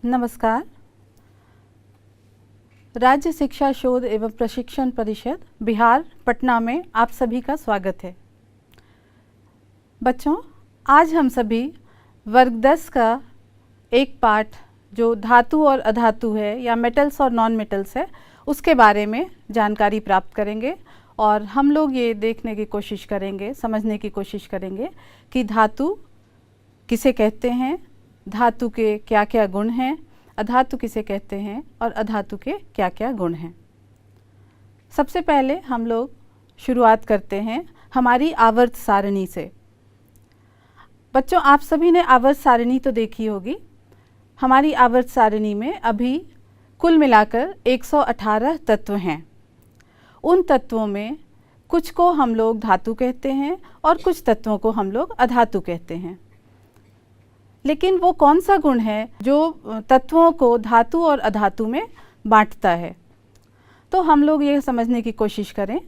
नमस्कार। राज्य शिक्षा शोध एवं प्रशिक्षण परिषद बिहार पटना में आप सभी का स्वागत है। बच्चों, आज हम सभी वर्ग 10 का एक पाठ जो धातु और अधातु है या मेटल्स और नॉन मेटल्स है, उसके बारे में जानकारी प्राप्त करेंगे और हम लोग ये देखने की कोशिश करेंगे, समझने की कोशिश करेंगे कि धातु किसे कहते हैं, धातु के क्या क्या गुण हैं, अधातु किसे कहते हैं और अधातु के क्या क्या गुण हैं। सबसे पहले हम लोग शुरुआत करते हैं हमारी आवर्त सारणी से। बच्चों, आप सभी ने आवर्त सारणी तो देखी होगी। हमारी आवर्त सारणी में अभी कुल मिलाकर 118 तत्व हैं। उन तत्वों में कुछ को हम लोग धातु कहते हैं और कुछ तत्वों को हम लोग अधातु कहते हैं। लेकिन वो कौन सा गुण है जो तत्वों को धातु और अधातु में बांटता है? तो हम लोग ये समझने की कोशिश करें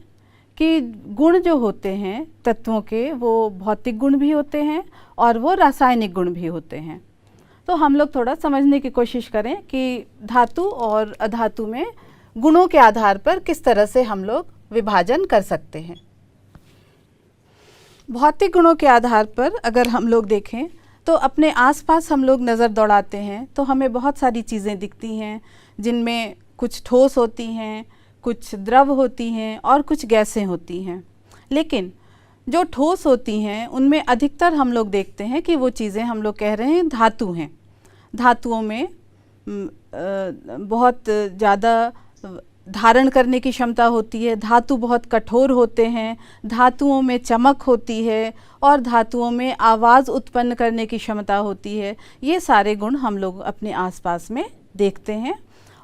कि गुण जो होते हैं तत्वों के, वो भौतिक गुण भी होते हैं और वो रासायनिक गुण भी होते हैं। तो हम लोग थोड़ा समझने की कोशिश करें कि धातु और अधातु में गुणों के आधार पर किस तरह से हम लोग विभाजन कर सकते हैं। भौतिक गुणों के आधार पर अगर हम लोग देखें तो अपने आसपास हम लोग नज़र दौड़ाते हैं तो हमें बहुत सारी चीज़ें दिखती हैं, जिनमें कुछ ठोस होती हैं, कुछ द्रव होती हैं और कुछ गैसें होती हैं। लेकिन जो ठोस होती हैं उनमें अधिकतर हम लोग देखते हैं कि वो चीज़ें हम लोग कह रहे हैं धातु हैं। धातुओं में बहुत ज़्यादा धारण करने की क्षमता होती है, धातु बहुत कठोर होते हैं, धातुओं में चमक होती है और धातुओं में आवाज़ उत्पन्न करने की क्षमता होती है। ये सारे गुण हम लोग अपने आसपास में देखते हैं।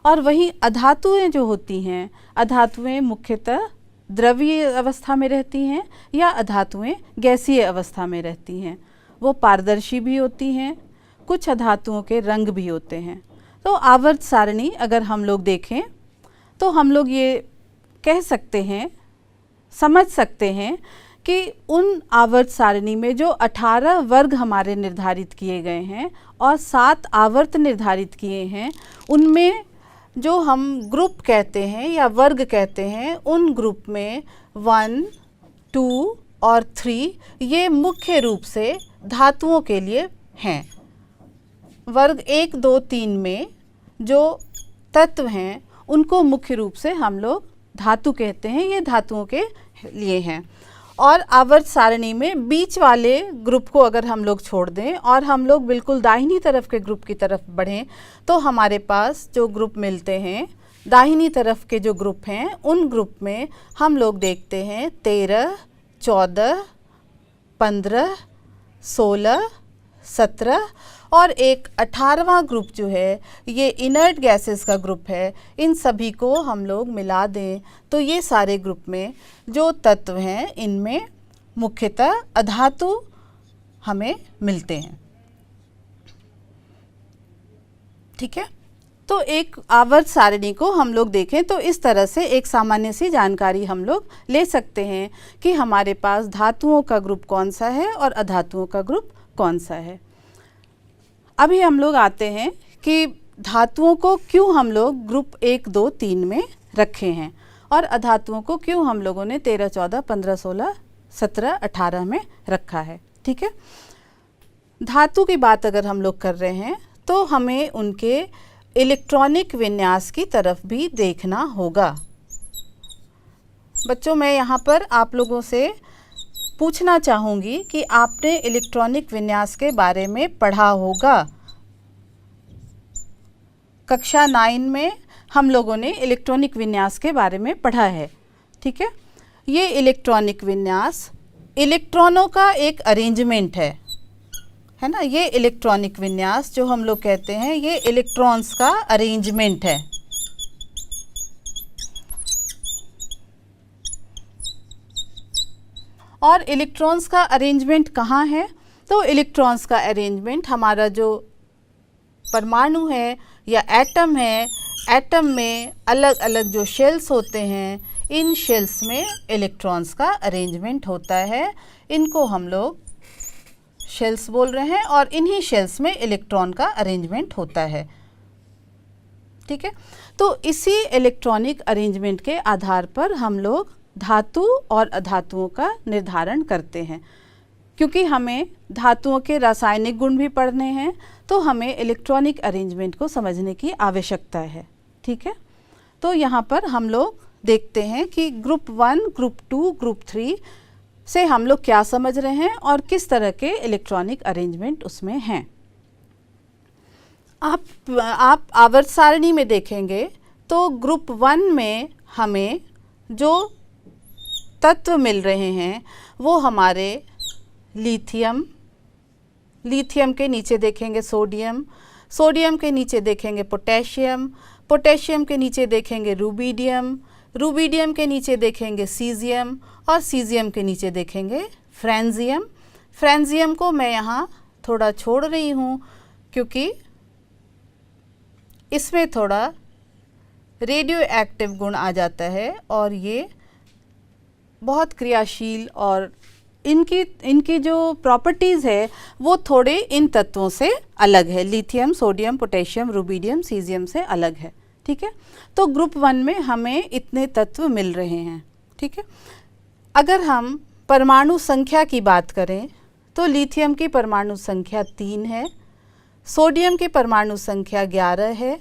और वहीं अधातुएं जो होती हैं, अधातुएं मुख्यतः द्रवीय अवस्था में रहती हैं या अधातुएं गैसीय अवस्था में रहती हैं। वो पारदर्शी भी होती हैं, कुछ अधातुओं के रंग भी होते हैं। तो आवर्त सारणी अगर हम लोग देखें तो हम लोग ये कह सकते हैं, समझ सकते हैं कि उन आवर्त सारणी में जो 18 वर्ग हमारे निर्धारित किए गए हैं और 7 आवर्त निर्धारित किए हैं, उनमें जो हम ग्रुप कहते हैं या वर्ग कहते हैं, उन ग्रुप में 1, 2 और 3 ये मुख्य रूप से धातुओं के लिए हैं। वर्ग 1, 2, 3 में जो तत्व हैं उनको मुख्य रूप से हम लोग धातु कहते हैं, ये धातुओं के लिए हैं। और आवर्त सारणी में बीच वाले ग्रुप को अगर हम लोग छोड़ दें और हम लोग बिल्कुल दाहिनी तरफ के ग्रुप की तरफ बढ़ें तो हमारे पास जो ग्रुप मिलते हैं, दाहिनी तरफ के जो ग्रुप हैं, उन ग्रुप में हम लोग देखते हैं 13, 14, 15, 16, 17 और एक 18वां ग्रुप जो है ये इनर्ट गैसेस का ग्रुप है। इन सभी को हम लोग मिला दें तो ये सारे ग्रुप में जो तत्व हैं इनमें मुख्यतः अधातु हमें मिलते हैं। ठीक है, तो एक आवर्त सारणी को हम लोग देखें तो इस तरह से एक सामान्य सी जानकारी हम लोग ले सकते हैं कि हमारे पास धातुओं का ग्रुप कौन सा है और अधातुओं का ग्रुप कौन सा है। अभी हम लोग आते हैं कि धातुओं को क्यों हम लोग ग्रुप 1, 2, 3 में रखे हैं और अधातुओं को क्यों हम लोगों ने 13, 14, 15, 16, 17, 18 में रखा है। ठीक है, धातु की बात अगर हम लोग कर रहे हैं तो हमें उनके इलेक्ट्रॉनिक विन्यास की तरफ भी देखना होगा। बच्चों, मैं यहाँ पर आप लोगों से पूछना चाहूँगी कि आपने इलेक्ट्रॉनिक विन्यास के बारे में पढ़ा होगा। कक्षा 9 में हम लोगों ने इलेक्ट्रॉनिक विन्यास के बारे में पढ़ा है। ठीक है, ये इलेक्ट्रॉनिक विन्यास इलेक्ट्रॉनों का एक अरेंजमेंट है ना। ये इलेक्ट्रॉनिक विन्यास जो हम लोग कहते हैं ये इलेक्ट्रॉन्स का अरेंजमेंट है। और इलेक्ट्रॉन्स का अरेंजमेंट कहाँ है? तो इलेक्ट्रॉन्स का अरेंजमेंट हमारा जो परमाणु है या एटम है, एटम में अलग अलग जो शेल्स होते हैं, इन शेल्स में इलेक्ट्रॉन्स का अरेंजमेंट होता है। इनको हम लोग शेल्स बोल रहे हैं और इन्हीं शेल्स में इलेक्ट्रॉन का अरेंजमेंट होता है। ठीक है। तो इसी इलेक्ट्रॉनिक अरेंजमेंट के आधार पर हम लोग धातु और अधातुओं का निर्धारण करते हैं। क्योंकि हमें धातुओं के रासायनिक गुण भी पढ़ने हैं, तो हमें इलेक्ट्रॉनिक अरेंजमेंट को समझने की आवश्यकता है। ठीक है। तो यहाँ पर हम लोग देखते हैं कि ग्रुप 1, ग्रुप 2, ग्रुप 3 से हम लोग क्या समझ रहे हैं और किस तरह के इलेक्ट्रॉनिक अरेंजमेंट उसमें हैं। आप आवर्त सारणी में देखेंगे तो ग्रुप 1 में हमें जो तत्व मिल रहे हैं वो हमारे लिथियम, लिथियम के नीचे देखेंगे सोडियम, सोडियम के नीचे देखेंगे पोटेशियम, पोटेशियम के नीचे देखेंगे रुबिडियम, रुबिडियम के नीचे देखेंगे सीजियम और सीजियम के नीचे देखेंगे फ्रेंजियम। फ्रेंजियम को मैं यहाँ थोड़ा छोड़ रही हूँ क्योंकि इसमें थोड़ा रेडियो एक्टिव गुण आ जाता है और ये बहुत क्रियाशील और इनकी जो प्रॉपर्टीज़ है वो थोड़े इन तत्वों से अलग है। Lithium, sodium, potassium, rubidium, caesium से अलग है। ठीक है। तो ग्रुप 1 में हमें इतने तत्व मिल रहे हैं। ठीक है। अगर हम परमाणु संख्या की बात करें तो लिथियम की परमाणु संख्या 3 है, सोडियम की परमाणु संख्या 11 है,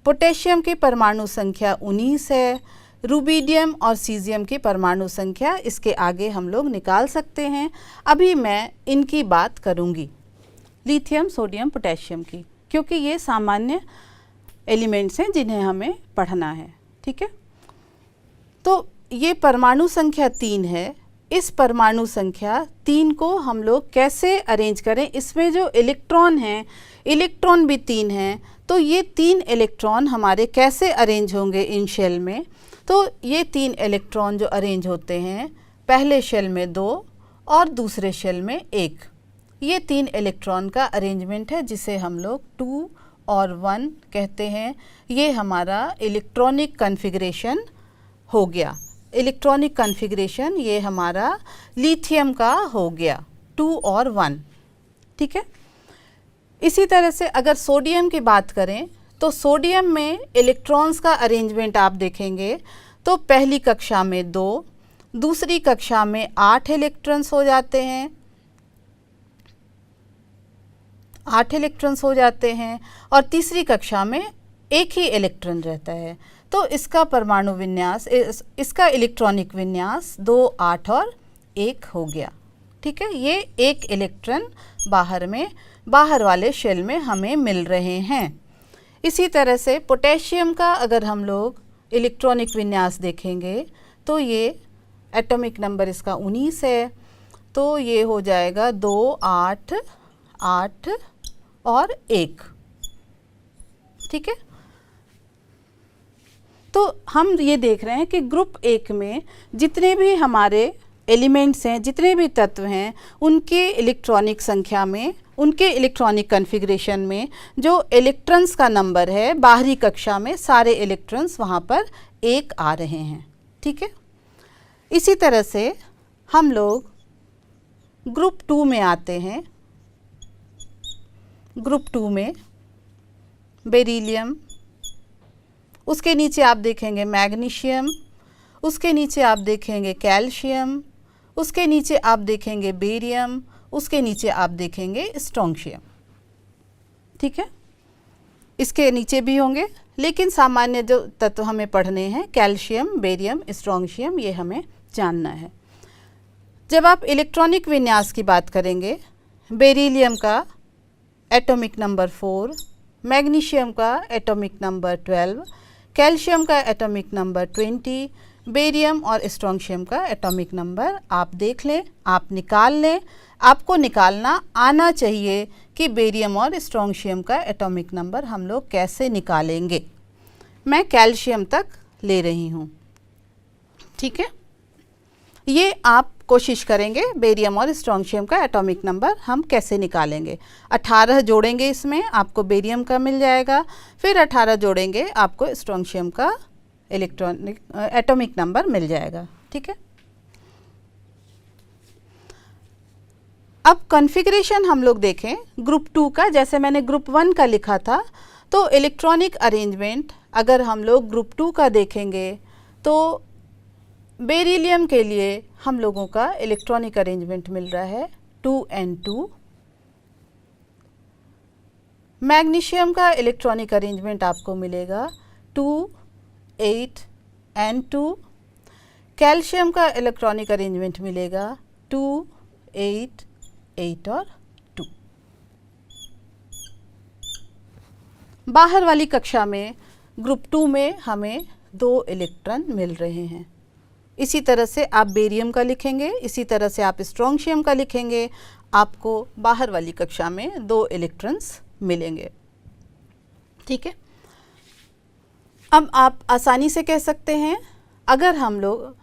पोटेशियम की परमाणु संख्या 19 है, रुबिडियम और सीजियम की परमाणु संख्या इसके आगे हम लोग निकाल सकते हैं। अभी मैं इनकी बात करूंगी, लिथियम, सोडियम, पोटेशियम की, क्योंकि ये सामान्य एलिमेंट्स हैं जिन्हें हमें पढ़ना है। ठीक है। तो ये परमाणु संख्या 3 है। इस परमाणु संख्या 3 को हम लोग कैसे अरेंज करें, इसमें जो इलेक्ट्रॉन हैं, इलेक्ट्रॉन भी 3 हैं, तो ये 3 इलेक्ट्रॉन हमारे कैसे अरेंज होंगे इन शेल में। तो ये 3 इलेक्ट्रॉन जो अरेंज होते हैं, पहले शेल में 2 और दूसरे शेल में 1, ये 3 इलेक्ट्रॉन का अरेंजमेंट है जिसे हम लोग 2 और 1 कहते हैं। ये हमारा इलेक्ट्रॉनिक कॉन्फ़िगरेशन हो गया। इलेक्ट्रॉनिक कॉन्फ़िगरेशन ये हमारा लिथियम का हो गया, 2 और 1। ठीक है। इसी तरह से अगर सोडियम की बात करें तो सोडियम में इलेक्ट्रॉन्स का अरेंजमेंट आप देखेंगे तो पहली कक्षा में 2, दूसरी कक्षा में 8 इलेक्ट्रॉन्स हो जाते हैं, 8 इलेक्ट्रॉन्स हो जाते हैं और तीसरी कक्षा में 1 ही इलेक्ट्रॉन रहता है। तो इसका परमाणु विन्यास, इसका इलेक्ट्रॉनिक विन्यास 2, 8 और 1 हो गया। ठीक है। ये 1 इलेक्ट्रॉन बाहर वाले शेल में हमें मिल रहे हैं। इसी तरह से पोटेशियम का अगर हम लोग इलेक्ट्रॉनिक विन्यास देखेंगे तो ये एटॉमिक नंबर इसका 19 है, तो ये हो जाएगा 2, 8, 8 और 1। ठीक है। तो हम ये देख रहे हैं कि ग्रुप 1 में जितने भी हमारे एलिमेंट्स हैं, जितने भी तत्व हैं, उनके इलेक्ट्रॉनिक संख्या में, उनके इलेक्ट्रॉनिक कॉन्फ़िगरेशन में जो इलेक्ट्रॉन्स का नंबर है, बाहरी कक्षा में सारे इलेक्ट्रॉन्स वहाँ पर 1 आ रहे हैं। ठीक है। इसी तरह से हम लोग ग्रुप 2 में आते हैं। ग्रुप 2 में बेरिलियम, उसके नीचे आप देखेंगे मैग्नीशियम, उसके नीचे आप देखेंगे कैल्शियम, उसके नीचे आप देखेंगे बेरियम, उसके नीचे आप देखेंगे स्ट्रोंशियम। ठीक है। इसके नीचे भी होंगे, लेकिन सामान्य जो तत्व हमें पढ़ने हैं कैल्शियम, बेरियम, स्ट्रोंशियम, ये हमें जानना है। जब आप इलेक्ट्रॉनिक विन्यास की बात करेंगे, बेरिलियम का एटॉमिक नंबर 4, मैग्नीशियम का एटॉमिक नंबर 12, कैल्शियम का एटॉमिक नंबर 20, बेरियम और स्ट्रोंशियम का एटॉमिक नंबर आप देख लें, आप निकाल लें। आपको निकालना आना चाहिए कि बेरियम और स्ट्रोंशियम का एटॉमिक नंबर हम लोग कैसे निकालेंगे। मैं कैल्शियम तक ले रही हूँ। ठीक है। ये आप कोशिश करेंगे बेरियम और स्ट्रोंशियम का एटॉमिक नंबर हम कैसे निकालेंगे। 18 जोड़ेंगे, इसमें आपको बेरियम का मिल जाएगा, फिर 18 जोड़ेंगे आपको स्ट्रोंशियम का एटॉमिक नंबर मिल जाएगा। ठीक है। अब कॉन्फ़िगरेशन हम लोग देखें ग्रुप 2 का। जैसे मैंने ग्रुप 1 का लिखा था, तो इलेक्ट्रॉनिक अरेंजमेंट अगर हम लोग ग्रुप 2 का देखेंगे तो बेरिलियम के लिए हम लोगों का इलेक्ट्रॉनिक अरेंजमेंट मिल रहा है 2n2। मैग्नीशियम का इलेक्ट्रॉनिक अरेंजमेंट आपको मिलेगा 2,8n2। कैल्शियम का इलेक्ट्रॉनिक अरेंजमेंट मिलेगा 2,8,8 और 2। बाहर वाली कक्षा में ग्रुप 2 में हमें 2 इलेक्ट्रॉन मिल रहे हैं। इसी तरह से आप बेरियम का लिखेंगे, इसी तरह से आप स्ट्रोंशियम का लिखेंगे, आपको बाहर वाली कक्षा में 2 इलेक्ट्रॉन्स मिलेंगे। ठीक है, अब आप आसानी से कह सकते हैं अगर हम लोग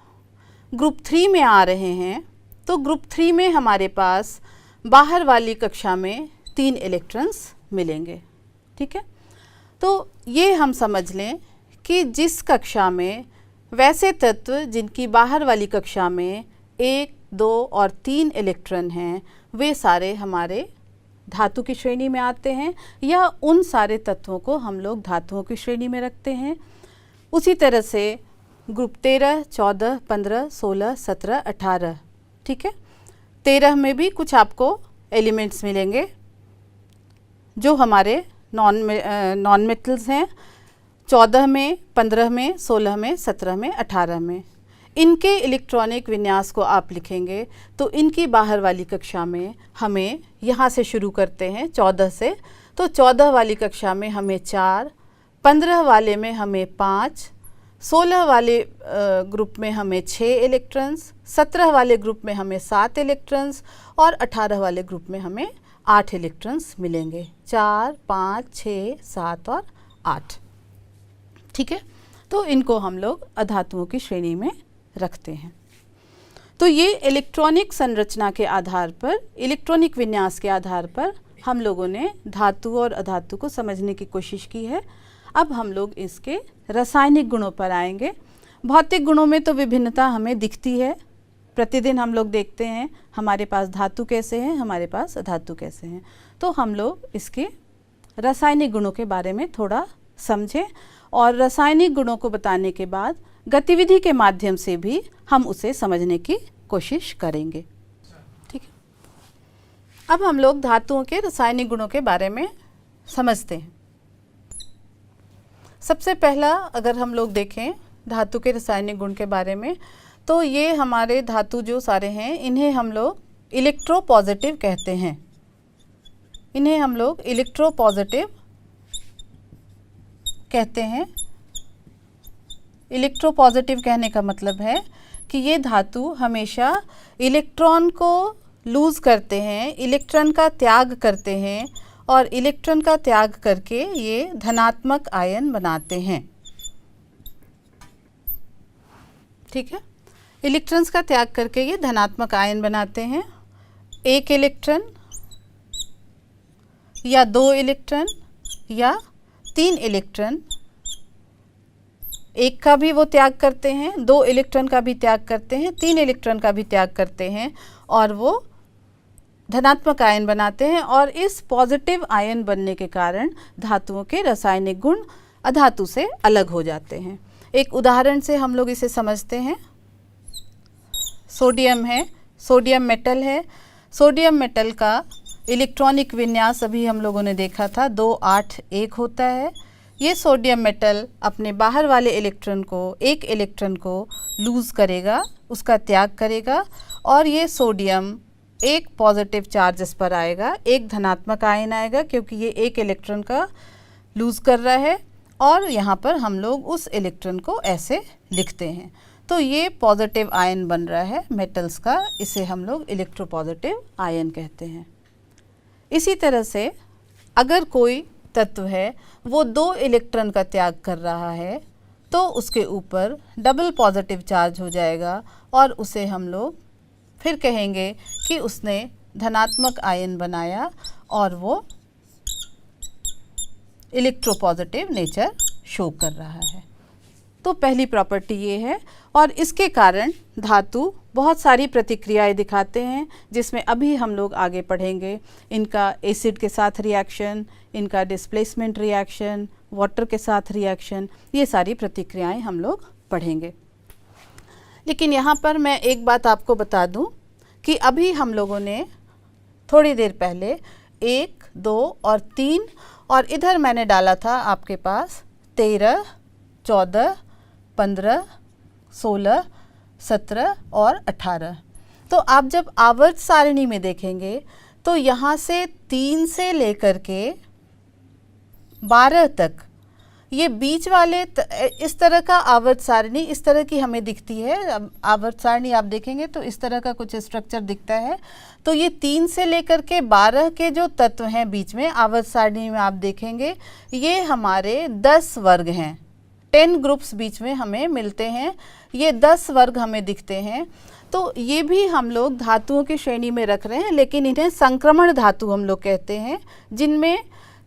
ग्रुप 3 में आ रहे हैं तो ग्रुप 3 में हमारे पास बाहर वाली कक्षा में 3 इलेक्ट्रॉन्स मिलेंगे। ठीक है, तो ये हम समझ लें कि जिस कक्षा में वैसे तत्व जिनकी बाहर वाली कक्षा में 1, 2 और 3 इलेक्ट्रॉन हैं वे सारे हमारे धातु की श्रेणी में आते हैं, या उन सारे तत्वों को हम लोग धातुओं की श्रेणी में रखते हैं। उसी तरह से ग्रुप 13, 14, 15, 16, 17, 18, ठीक है, 13 में भी कुछ आपको एलिमेंट्स मिलेंगे जो हमारे नॉन मेटल्स हैं, 14 में, 15 में, 16 में, 17 में, 18 में। इनके इलेक्ट्रॉनिक विन्यास को आप लिखेंगे तो इनकी बाहर वाली कक्षा में हमें यहाँ से शुरू करते हैं 14 से, तो 14 वाली कक्षा में हमें 4, 15 वाले में हमें 5, 16 वाले ग्रुप में हमें 6 इलेक्ट्रॉन्स, 17 वाले ग्रुप में हमें 7 इलेक्ट्रॉन्स और 18 वाले ग्रुप में हमें 8 इलेक्ट्रॉन्स मिलेंगे। 4, 5, 6, 7 और 8। ठीक है, तो इनको हम लोग अधातुओं की श्रेणी में रखते हैं। तो ये इलेक्ट्रॉनिक संरचना के आधार पर, इलेक्ट्रॉनिक विन्यास के आधार पर हम लोगों ने धातु और अधातु को समझने की कोशिश की है। अब हम लोग इसके रासायनिक गुणों पर आएंगे। भौतिक गुणों में तो विभिन्नता हमें दिखती है, प्रतिदिन हम लोग देखते हैं हमारे पास धातु कैसे हैं, हमारे पास अधातु कैसे हैं। तो हम लोग इसके रासायनिक गुणों के बारे में थोड़ा समझें और रासायनिक गुणों को बताने के बाद गतिविधि के माध्यम से भी हम उसे समझने की कोशिश करेंगे। ठीक है, अब हम लोग धातुओं के रासायनिक गुणों के बारे में समझते हैं। सबसे पहला अगर हम लोग देखें धातु के रासायनिक गुण के बारे में, तो ये हमारे धातु जो सारे हैं इन्हें हम लोग इलेक्ट्रोपॉजिटिव कहते हैं। इन्हें हम लोग इलेक्ट्रोपॉजिटिव कहते हैं। इलेक्ट्रोपॉजिटिव कहने का मतलब है कि ये धातु हमेशा इलेक्ट्रॉन को लूज़ करते हैं, इलेक्ट्रॉन का त्याग करते हैं और इलेक्ट्रॉन का त्याग करके ये धनात्मक आयन बनाते हैं। ठीक है, इलेक्ट्रॉन्स का त्याग करके ये धनात्मक आयन बनाते हैं। 1 इलेक्ट्रॉन या 2 इलेक्ट्रॉन या 3 इलेक्ट्रॉन, 1 का भी वो त्याग करते हैं, 2 इलेक्ट्रॉन का भी त्याग करते हैं, 3 इलेक्ट्रॉन का भी त्याग करते हैं और वो धनात्मक आयन बनाते हैं। और इस पॉजिटिव आयन बनने के कारण धातुओं के रासायनिक गुण अधातु से अलग हो जाते हैं। एक उदाहरण से हम लोग इसे समझते हैं। सोडियम है, सोडियम मेटल है। सोडियम मेटल का इलेक्ट्रॉनिक विन्यास अभी हम लोगों ने देखा था 2, 8, 1 होता है। ये सोडियम मेटल अपने बाहर वाले इलेक्ट्रॉन को, 1 इलेक्ट्रॉन को लूज़ करेगा, उसका त्याग करेगा और ये सोडियम एक पॉजिटिव चार्ज इस पर आएगा, एक धनात्मक आयन आएगा क्योंकि ये 1 इलेक्ट्रॉन का लूज़ कर रहा है और यहाँ पर हम लोग उस इलेक्ट्रॉन को ऐसे लिखते हैं। तो ये पॉजिटिव आयन बन रहा है मेटल्स का, इसे हम लोग इलेक्ट्रोपॉजिटिव आयन कहते हैं। इसी तरह से अगर कोई तत्व है वो 2 इलेक्ट्रॉन का त्याग कर रहा है तो उसके ऊपर डबल पॉजिटिव चार्ज हो जाएगा और उसे हम लोग फिर कहेंगे कि उसने धनात्मक आयन बनाया और वो इलेक्ट्रोपॉजिटिव नेचर शो कर रहा है। तो पहली प्रॉपर्टी ये है और इसके कारण धातु बहुत सारी प्रतिक्रियाएं दिखाते हैं जिसमें अभी हम लोग आगे पढ़ेंगे। इनका एसिड के साथ रिएक्शन, इनका डिस्प्लेसमेंट रिएक्शन, वाटर के साथ रिएक्शन, ये सारी प्रतिक्रियाएं हम लोग पढ़ेंगे। लेकिन यहाँ पर मैं एक बात आपको बता दूं कि अभी हम लोगों ने थोड़ी देर पहले 1, 2 और 3 और इधर मैंने डाला था आपके पास 13, 14, 15, 16, 17 और 18। तो आप जब आवर्त सारणी में देखेंगे तो यहाँ से 3 से लेकर के 12 तक ये बीच वाले इस तरह का आवर्त सारणी इस तरह की हमें दिखती है। अब आवर्त सारणी आप देखेंगे तो इस तरह का कुछ स्ट्रक्चर दिखता है। तो ये 3 से लेकर के 12 के जो तत्व हैं बीच में आवर्त सारणी में आप देखेंगे, ये हमारे 10 वर्ग हैं। 10 ग्रुप्स बीच में हमें मिलते हैं, ये 10 वर्ग हमें दिखते हैं। तो ये भी हम लोग धातुओं की श्रेणी में रख रहे हैं, लेकिन इन्हें संक्रमण धातु हम लोग कहते हैं, जिनमें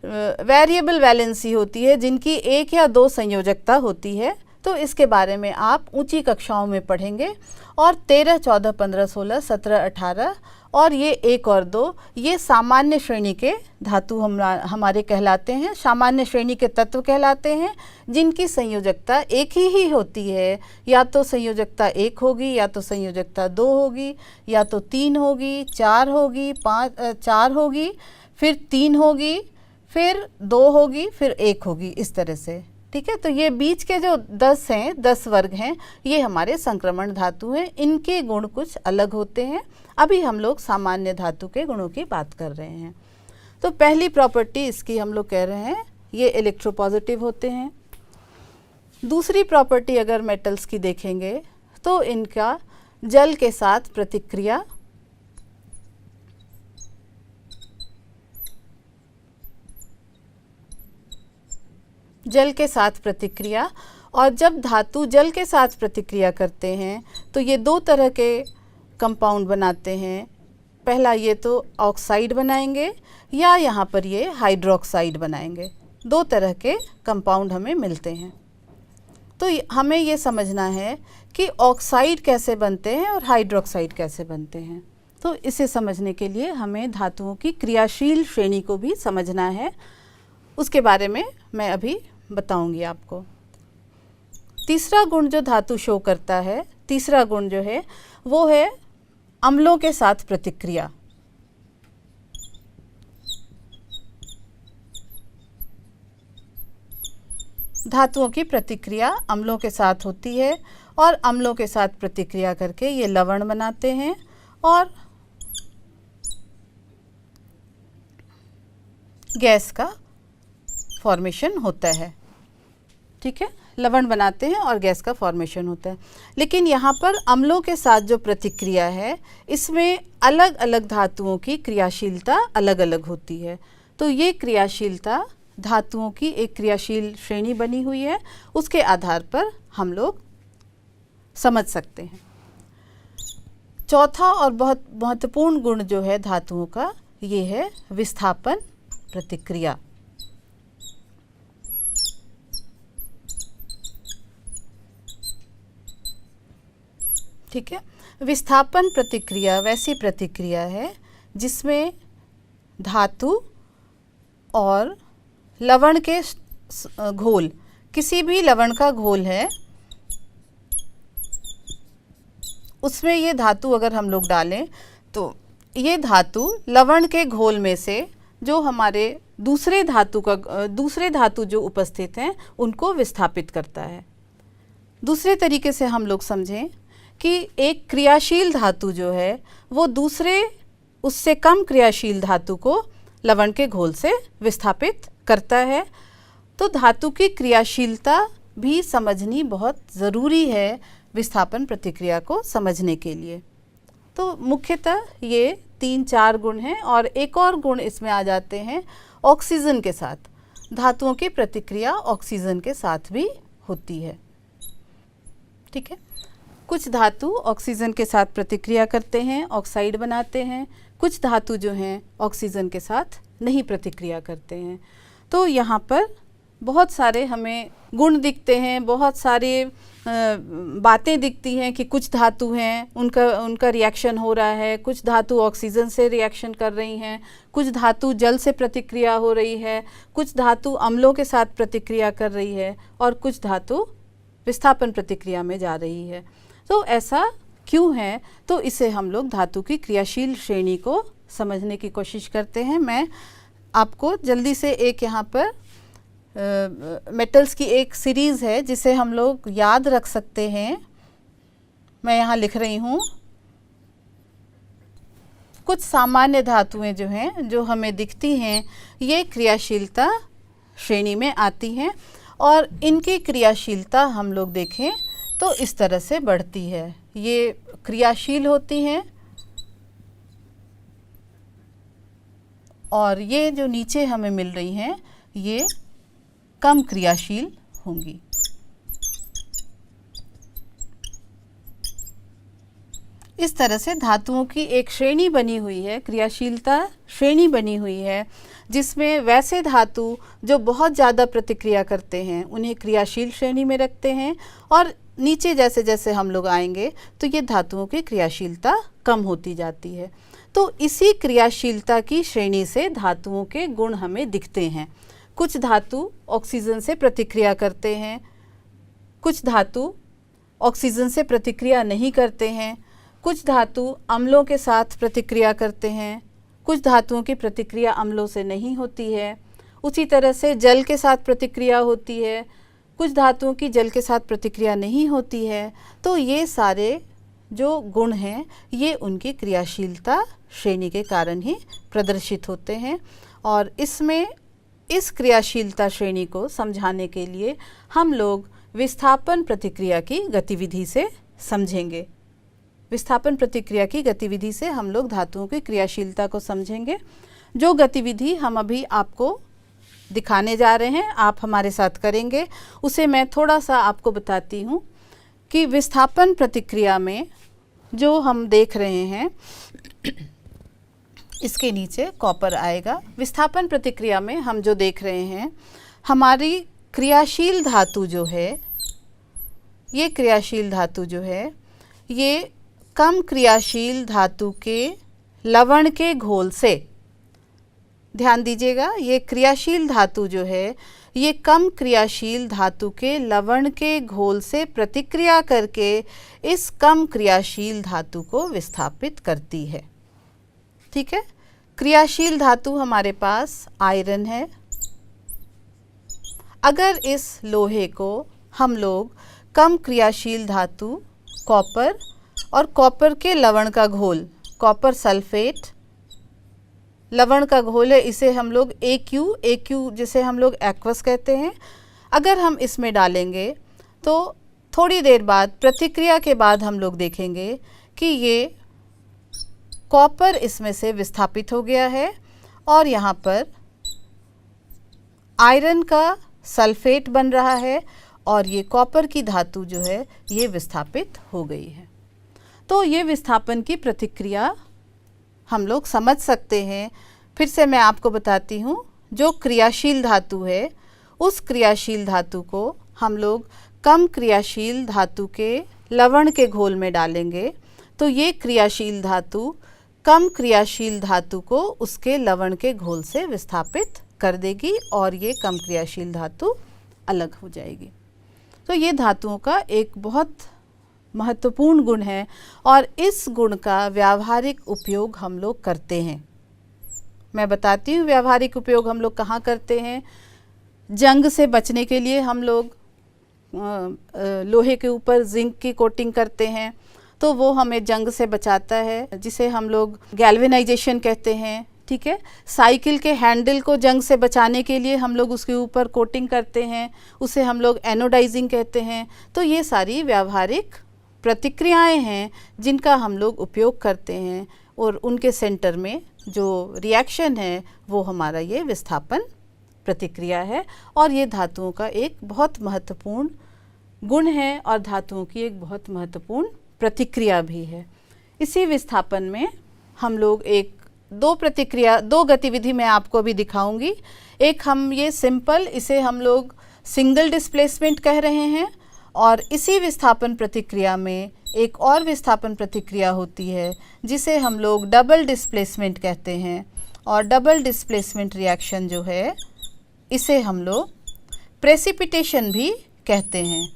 वेरिएबल वैलेंसी होती है, जिनकी 1 या 2 संयोजकता होती है। तो इसके बारे में आप ऊंची कक्षाओं में पढ़ेंगे। और 13, 14, 15, 16, 17, 18 और ये 1 और 2 ये सामान्य श्रेणी के धातु हमारे कहलाते हैं, सामान्य श्रेणी के तत्व कहलाते हैं, जिनकी संयोजकता एक ही होती है। या तो संयोजकता 1 होगी, या तो संयोजकता 2 होगी, या तो 3 होगी, 4 होगी, 4 होगी, फिर 3 होगी, फिर 2 होगी, फिर 1 होगी, इस तरह से। ठीक है, तो ये बीच के जो 10 हैं, 10 वर्ग हैं, ये हमारे संक्रमण धातु हैं। इनके गुण कुछ अलग होते हैं। अभी हम लोग सामान्य धातु के गुणों की बात कर रहे हैं। तो पहली प्रॉपर्टी इसकी हम लोग कह रहे हैं, ये इलेक्ट्रोपॉजिटिव होते हैं। दूसरी प्रॉपर्टी अगर मेटल्स की देखेंगे तो इनका जल के साथ प्रतिक्रिया, जल के साथ प्रतिक्रिया। और जब धातु जल के साथ प्रतिक्रिया करते हैं तो ये 2 तरह के कंपाउंड बनाते हैं। पहला ये तो ऑक्साइड बनाएंगे, या यहाँ पर ये हाइड्रोक्साइड बनाएंगे। 2 तरह के कंपाउंड हमें मिलते हैं। तो हमें ये समझना है कि ऑक्साइड कैसे बनते हैं और हाइड्रोक्साइड कैसे बनते हैं। तो इसे समझने के लिए हमें धातुओं की क्रियाशील श्रेणी को भी समझना है। उसके बारे में मैं अभी बताऊंगी आपको। तीसरा गुण जो धातु शो करता है, तीसरा गुण जो है वो है अम्लों के साथ प्रतिक्रिया। धातुओं की प्रतिक्रिया अम्लों के साथ होती है और अम्लों के साथ प्रतिक्रिया करके ये लवण बनाते हैं और गैस का फॉर्मेशन होता है। ठीक है, लवण बनाते हैं और गैस का फॉर्मेशन होता है। लेकिन यहाँ पर अम्लों के साथ जो प्रतिक्रिया है, इसमें अलग अलग धातुओं की क्रियाशीलता अलग अलग होती है। तो ये क्रियाशीलता धातुओं की एक क्रियाशील श्रेणी बनी हुई है, उसके आधार पर हम लोग समझ सकते हैं। चौथा और बहुत महत्वपूर्ण गुण जो है धातुओं का, ये है विस्थापन प्रतिक्रिया। ठीक है, विस्थापन प्रतिक्रिया वैसी प्रतिक्रिया है जिसमें धातु और लवण के घोल, किसी भी लवण का घोल है, उसमें ये धातु अगर हम लोग डालें तो ये धातु लवण के घोल में से जो हमारे दूसरे धातु जो उपस्थित हैं उनको विस्थापित करता है। दूसरे तरीके से हम लोग समझें कि एक क्रियाशील धातु जो है वो दूसरे उससे कम क्रियाशील धातु को लवण के घोल से विस्थापित करता है। तो धातु की क्रियाशीलता भी समझनी बहुत ज़रूरी है विस्थापन प्रतिक्रिया को समझने के लिए। तो मुख्यतः ये 3-4 गुण हैं और एक और गुण इसमें आ जाते हैं ऑक्सीजन के साथ। धातुओं की प्रतिक्रिया ऑक्सीजन के साथ भी होती है। ठीक है, कुछ धातु ऑक्सीजन के साथ प्रतिक्रिया करते हैं, ऑक्साइड बनाते हैं। कुछ धातु जो हैं ऑक्सीजन के साथ नहीं प्रतिक्रिया करते हैं। तो यहाँ पर बहुत सारे हमें गुण दिखते हैं, बहुत सारे बातें दिखती हैं कि कुछ धातु हैं उनका रिएक्शन हो रहा है, कुछ धातु ऑक्सीजन से रिएक्शन कर रही हैं, कुछ धातु जल से प्रतिक्रिया हो रही है, कुछ धातु अम्लों के साथ प्रतिक्रिया कर रही है और कुछ धातु विस्थापन प्रतिक्रिया में जा रही है। तो ऐसा क्यों है? तो इसे हम लोग धातु की क्रियाशील श्रेणी को समझने की कोशिश करते हैं। मैं आपको जल्दी से एक यहाँ पर मेटल्स की एक सीरीज़ है जिसे हम लोग याद रख सकते हैं। मैं यहाँ लिख रही हूँ कुछ सामान्य धातुएं जो हैं, जो हमें दिखती हैं, ये क्रियाशीलता श्रेणी में आती हैं और इनकी क्रियाशीलता हम लोग देखें तो इस तरह से बढ़ती है। ये क्रियाशील होती हैं और ये जो नीचे हमें मिल रही हैं ये कम क्रियाशील होंगी। इस तरह से धातुओं की एक श्रेणी बनी हुई है, क्रियाशीलता श्रेणी बनी हुई है, जिसमें वैसे धातु जो बहुत ज़्यादा प्रतिक्रिया करते हैं उन्हें क्रियाशील श्रेणी में रखते हैं और नीचे जैसे जैसे हम लोग आएंगे तो ये धातुओं की क्रियाशीलता कम होती जाती है। तो इसी क्रियाशीलता की श्रेणी से धातुओं के गुण हमें दिखते हैं। कुछ धातु ऑक्सीजन से प्रतिक्रिया करते हैं, कुछ धातु ऑक्सीजन से प्रतिक्रिया नहीं करते हैं, कुछ धातु अम्लों के साथ प्रतिक्रिया करते हैं, कुछ धातुओं की प्रतिक्रिया अम्लों से नहीं होती है। उसी तरह से जल के साथ प्रतिक्रिया होती है, कुछ धातुओं की जल के साथ प्रतिक्रिया नहीं होती है। तो ये सारे जो गुण हैं ये उनकी क्रियाशीलता श्रेणी के कारण ही प्रदर्शित होते हैं और इसमें इस क्रियाशीलता श्रेणी को समझाने के लिए हम लोग विस्थापन प्रतिक्रिया की गतिविधि से समझेंगे। विस्थापन प्रतिक्रिया की गतिविधि से हम लोग धातुओं की क्रियाशीलता को समझेंगे। जो गतिविधि हम अभी आपको दिखाने जा रहे हैं, आप हमारे साथ करेंगे, उसे मैं थोड़ा सा आपको बताती हूँ कि विस्थापन प्रतिक्रिया में जो हम देख रहे हैं, इसके नीचे कॉपर आएगा। विस्थापन प्रतिक्रिया में हम जो देख रहे हैं, हमारी क्रियाशील धातु जो है, ये क्रियाशील धातु जो है ये कम क्रियाशील धातु के लवण के घोल से, ध्यान दीजिएगा, ये क्रियाशील धातु जो है ये कम क्रियाशील धातु के लवण के घोल से प्रतिक्रिया करके इस कम क्रियाशील धातु को विस्थापित करती है। ठीक है, क्रियाशील धातु हमारे पास आयरन है। अगर इस लोहे को हम लोग कम क्रियाशील धातु कॉपर और कॉपर के लवण का घोल, कॉपर सल्फेट लवण का घोल है, इसे हम लोग AQ जिसे हम लोग एक्वस कहते हैं, अगर हम इसमें डालेंगे तो थोड़ी देर बाद, प्रतिक्रिया के बाद हम लोग देखेंगे कि ये कॉपर इसमें से विस्थापित हो गया है और यहाँ पर आयरन का सल्फेट बन रहा है और ये कॉपर की धातु जो है ये विस्थापित हो गई है। तो ये विस्थापन की प्रतिक्रिया हम लोग समझ सकते हैं। फिर से मैं आपको बताती हूँ, जो क्रियाशील धातु है उस क्रियाशील धातु को हम लोग कम क्रियाशील धातु के लवण के घोल में डालेंगे तो ये क्रियाशील धातु कम क्रियाशील धातु को उसके लवण के घोल से विस्थापित कर देगी और ये कम क्रियाशील धातु अलग हो जाएगी। तो ये धातुओं का एक बहुत महत्वपूर्ण गुण है और इस गुण का व्यावहारिक उपयोग हम लोग करते हैं। मैं बताती हूँ व्यावहारिक उपयोग हम लोग कहाँ करते हैं। जंग से बचने के लिए हम लोग लोहे के ऊपर जिंक की कोटिंग करते हैं, तो वो हमें जंग से बचाता है, जिसे हम लोग गैल्वेनाइजेशन कहते हैं। ठीक है, साइकिल के हैंडल को जंग से बचाने के लिए हम लोग उसके ऊपर कोटिंग करते हैं, उसे हम लोग एनोडाइजिंग कहते हैं। तो ये सारी व्यावहारिक प्रतिक्रियाएं हैं जिनका हम लोग उपयोग करते हैं और उनके सेंटर में जो रिएक्शन है वो हमारा ये विस्थापन प्रतिक्रिया है और ये धातुओं का एक बहुत महत्वपूर्ण गुण है और धातुओं की एक बहुत महत्वपूर्ण प्रतिक्रिया भी है। इसी विस्थापन में हम लोग एक दो गतिविधि मैं आपको अभी दिखाऊंगी। एक हम ये सिंपल, इसे हम लोग सिंगल डिस्प्लेसमेंट कह रहे हैं, और इसी विस्थापन प्रतिक्रिया में एक और विस्थापन प्रतिक्रिया होती है जिसे हम लोग डबल डिस्प्लेसमेंट कहते हैं। और डबल डिस्प्लेसमेंट रिएक्शन जो है इसे हम लोग प्रेसिपिटेशन भी कहते हैं।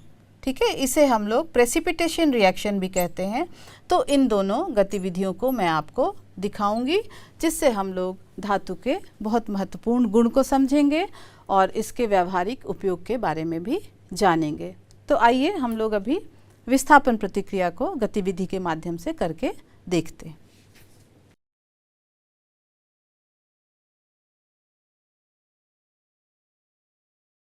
ठीक है, इसे हम लोग प्रेसिपिटेशन रिएक्शन भी कहते हैं। तो इन दोनों गतिविधियों को मैं आपको दिखाऊंगी, जिससे हम लोग धातु के बहुत महत्वपूर्ण गुण को समझेंगे और इसके व्यावहारिक उपयोग के बारे में भी जानेंगे। तो आइए हम लोग अभी विस्थापन प्रतिक्रिया को गतिविधि के माध्यम से करके देखते हैं।